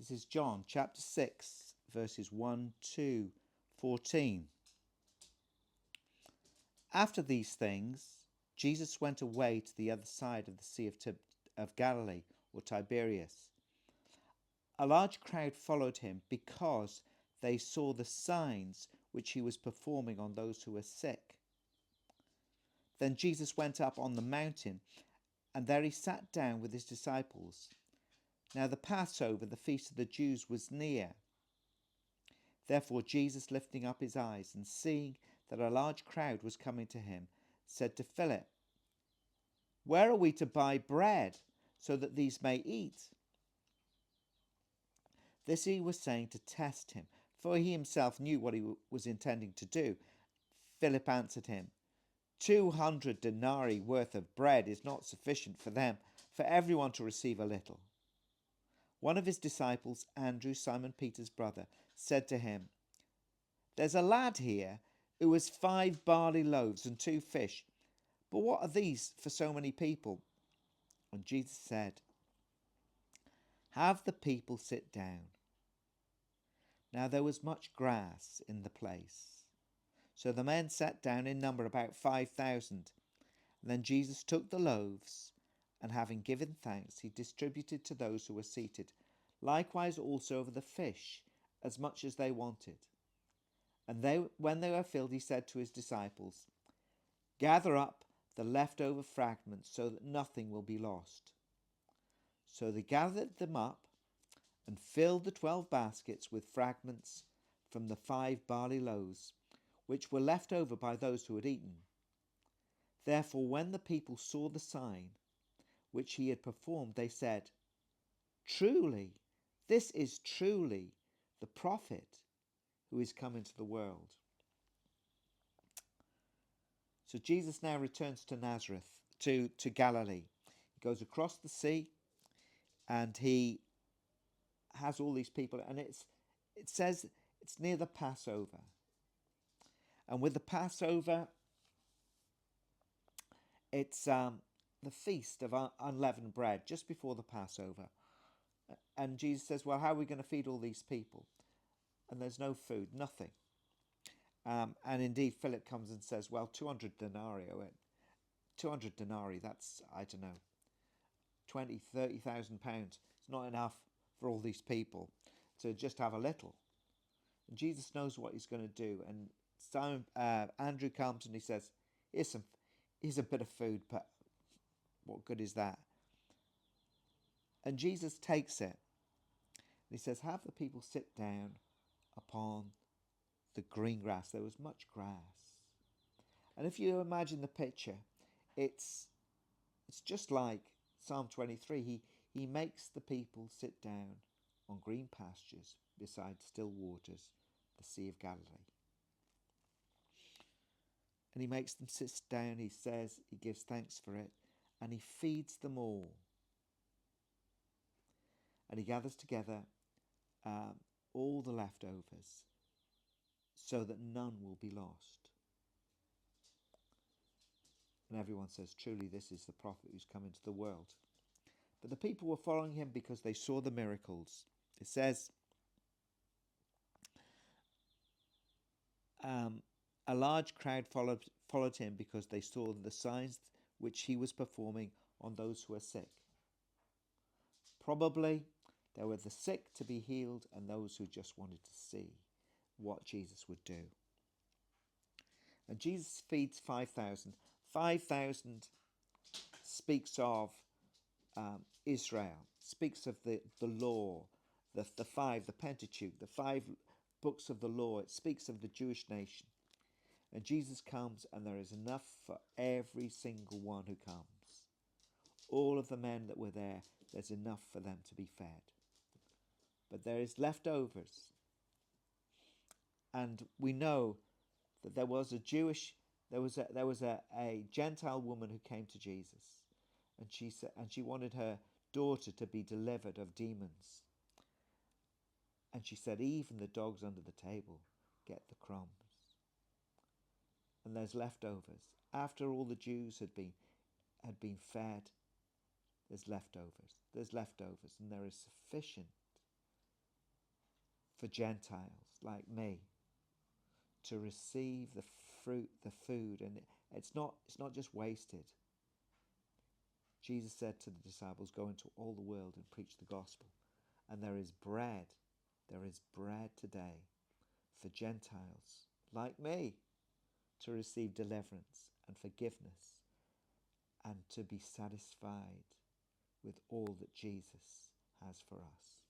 This is John chapter 6, verses 1 to 14. After these things, Jesus went away to the other side of the Sea of Galilee, or Tiberias. A large crowd followed him because they saw the signs which he was performing on those who were sick. Then Jesus went up on the mountain, and there he sat down with his disciples. Now the Passover, the feast of the Jews, was near. Therefore Jesus, lifting up his eyes and seeing that a large crowd was coming to him, said to Philip, "Where are we to buy bread so that these may eat?" This he was saying to test him, for he himself knew what he was intending to do. Philip answered him, 200 denarii worth of bread is not sufficient for them, for everyone to receive a little. One of his disciples, Andrew, Simon Peter's brother, said to him, "There's a lad here who has 5 barley loaves and 2 fish, but what are these for so many people?" And Jesus said, "Have the people sit down." Now there was much grass in the place. So the men sat down in number about 5,000. And then Jesus took the loaves, and having given thanks, he distributed to those who were seated, likewise also of the fish, as much as they wanted. And when they were filled, he said to his disciples, "Gather up the leftover fragments so that nothing will be lost." So they gathered them up and filled the 12 baskets with fragments from the 5 barley loaves, which were left over by those who had eaten. Therefore, when the people saw the sign which he had performed, they said, "Truly, this is truly the prophet who is come into the world." So Jesus now returns to Nazareth, to Galilee. He goes across the sea, and he has all these people, and it says it's near the Passover. And with the Passover, it's the feast of unleavened bread, just before the Passover. And Jesus says, well, how are we going to feed all these people? And there's no food, nothing. And indeed, Philip comes and says, well, 200 denarii, 200 denarii, that's, I don't know, 20, 30,000 pounds. It's not enough for all these people to just have a little. And Jesus knows what he's going to do. And Andrew comes and he says, here's a bit of food, but what good is that? And Jesus takes it. And he says, have the people sit down upon the green grass. There was much grass. And if you imagine the picture, it's just like Psalm 23. He makes the people sit down on green pastures beside still waters, the Sea of Galilee. And he makes them sit down, he says, he gives thanks for it, and he feeds them all. And he gathers together all the leftovers so that none will be lost. And everyone says, truly, this is the prophet who's come into the world. But the people were following him because they saw the miracles. It says, a large crowd followed him because they saw the signs which he was performing on those who were sick. Probably there were the sick to be healed and those who just wanted to see what Jesus would do. And Jesus feeds 5,000. 5,000 speaks of Israel, speaks of the law, the Pentateuch, the 5 books of the law. It speaks of the Jewish nation. And Jesus comes, and there is enough for every single one who comes. All of the men that were there, there's enough for them to be fed. But there is leftovers. And we know that there was a Gentile woman who came to Jesus, and she wanted her daughter to be delivered of demons. And she said, even the dogs under the table get the crumbs. And there's leftovers. After all the Jews had been fed, there's leftovers. There's leftovers, and there is sufficient for Gentiles like me to receive the fruit, the food, and it's not just wasted. Jesus said to the disciples, go into all the world and preach the gospel. And there is bread today for Gentiles like me to receive deliverance and forgiveness and to be satisfied with all that Jesus has for us.